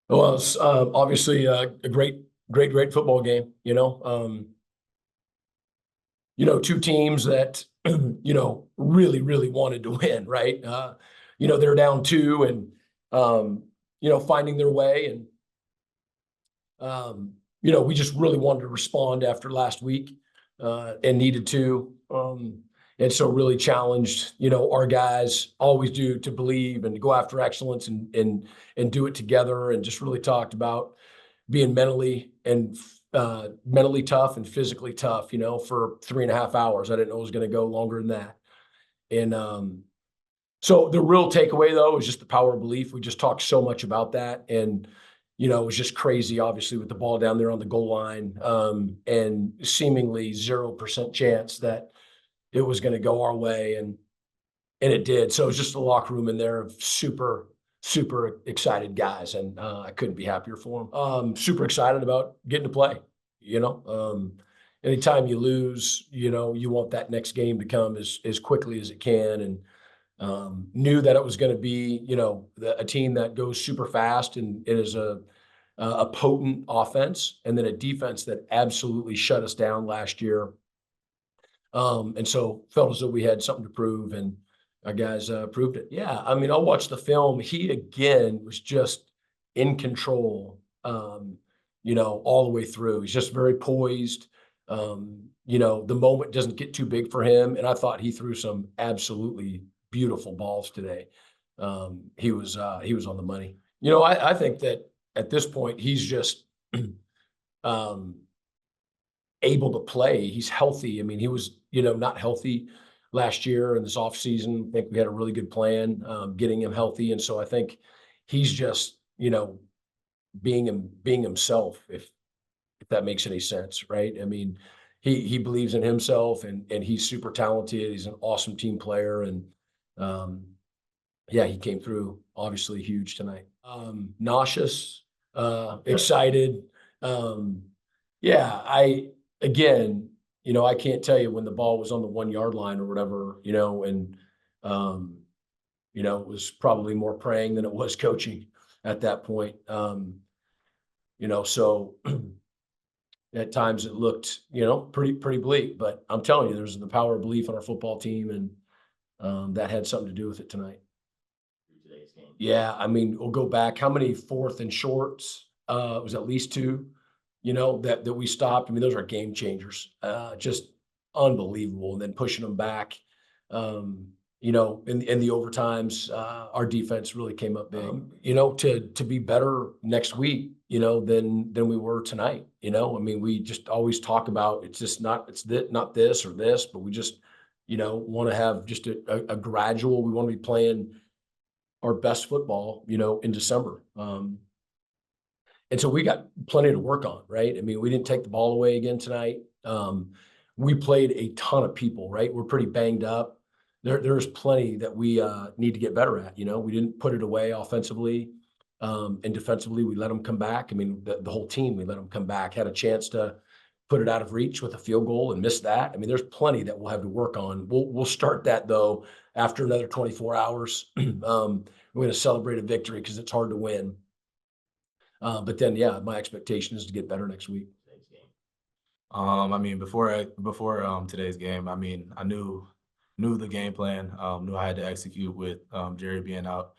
Well, it's obviously a great football game. Two teams that really wanted to win, right? They're down two and finding their way, and we just really wanted to respond after last week and needed to. And so really challenged, our guys always do to believe and to go after excellence and do it together, and just really talked about being mentally tough and physically tough, for 3.5 hours. I didn't know it was going to go longer than that. And so the real takeaway though is just the power of belief. We just talked so much about that. And, it was just crazy, obviously, with the ball down there on the goal line, and seemingly 0% chance that it was going to go our way. And it did. So it was just a locker room in there of super excited guys, and I couldn't be happier for them. Super excited about getting to play. Anytime you lose, you want that next game to come as quickly as it can, and knew that it was going to be, a team that goes super fast and it is a potent offense, and then a defense that absolutely shut us down last year. And so felt as though we had something to prove, and our guys proved it. Yeah, I mean, I'll watch the film. He again was just in control, all the way through. He's just very poised. The moment doesn't get too big for him, and I thought he threw some absolutely beautiful balls today. He was on the money. I think that at this point he's just um, able to play. He's healthy. I mean, he was, not healthy last year in this offseason. I think we had a really good plan getting him healthy. And so I think he's just, being himself, if that makes any sense, right? I mean, he believes in himself, and he's super talented. He's an awesome team player. And yeah, he came through obviously huge tonight. Nauseous, excited. Yeah, again, I can't tell you when the ball was on the 1 yard line or whatever, and um, it was probably more praying than it was coaching at that point. So at times it looked, pretty bleak, but I'm telling you, there's the power of belief in our football team, and that had something to do with it tonight. Today's game. Yeah, I mean, we'll go back. How many fourth and shorts? It was at least two, that we stopped. I mean, those are game changers. Just unbelievable. And then pushing them back. In the overtimes, our defense really came up big. To be better next week, than we were tonight. I mean, we just always talk about it's just not this or this, but we just want to have just a gradual. We want to be playing our best football, in December. And so we got plenty to work on, right? I mean, we didn't take the ball away again tonight. We played a ton of people, right? We're pretty banged up. There's plenty that we need to get better at. We didn't put it away offensively, and defensively. We let them come back. I mean, the whole team, we let them come back. Had a chance to put it out of reach with a field goal and missed that. I mean, there's plenty that we'll have to work on. We'll start that though after another 24 hours. We're going to celebrate a victory because it's hard to win. But then, yeah, my expectation is to get better next week. Today's game. I mean, before today's game, I mean, I knew the game plan, knew I had to execute with Jerry being out,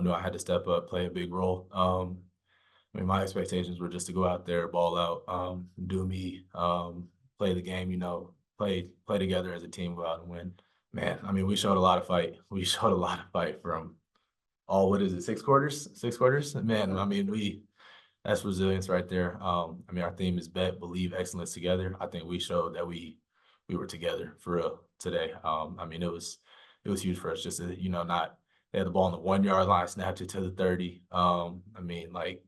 knew I had to step up, play a big role. I mean, my expectations were just to go out there, ball out, do me, play the game, play together as a team, go out and win. Man, I mean, we showed a lot of fight. We showed a lot of fight from what is it, 6 quarters? 6 quarters? Man, I mean, that's resilience right there. I mean, our theme is bet, believe, excellence together. I think we showed that we were together for real today. I mean, it was huge for us just to, not they had the ball on the 1 yard line, snapped it to the 30. I mean, like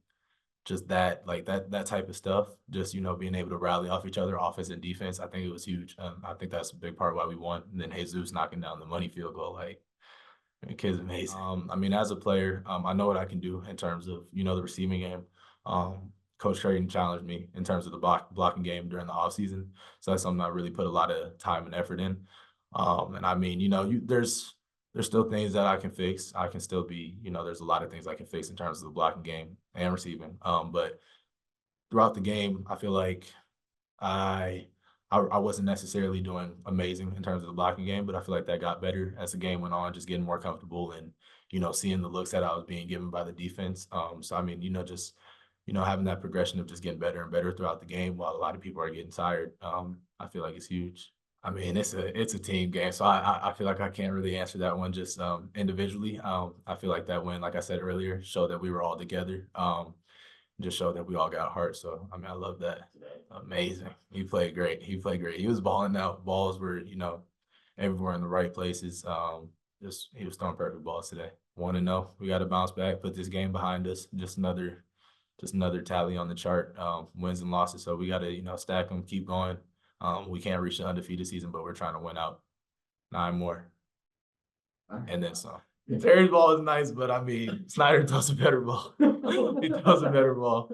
just that, like that type of stuff, just, being able to rally off each other, offense and defense. I think it was huge. I think that's a big part of why we won. And then Jesus knocking down the money field goal, like, the kid's amazing. I mean, as a player, I know what I can do in terms of, the receiving game. Coach Creighton challenged me in terms of the blocking game during the offseason. So that's something I really put a lot of time and effort in. And I mean, there's there's still things that I can fix. I can still be, there's a lot of things I can fix in terms of the blocking game and receiving. But throughout the game, I feel like I I wasn't necessarily doing amazing in terms of the blocking game, but I feel like that got better as the game went on, just getting more comfortable and, seeing the looks that I was being given by the defense. So I mean, just, having that progression of just getting better and better throughout the game while a lot of people are getting tired. I feel like it's huge. I mean, it's a team game, so I feel like I can't really answer that one just individually. I feel like that win, like I said earlier, showed that we were all together. Just showed that we all got heart. So I mean, I love that. today? Amazing. He played great. He played great. He was balling out. Balls were, everywhere in the right places. Just he was throwing perfect balls today. 1-0. We got to bounce back, put this game behind us. Just another tally on the chart. Wins and losses. So we got to, stack them, keep going. We can't reach the undefeated season, but we're trying to win out 9 more. And then some. Terry's ball is nice, but I mean, Snyder throws a better ball. He throws a better ball.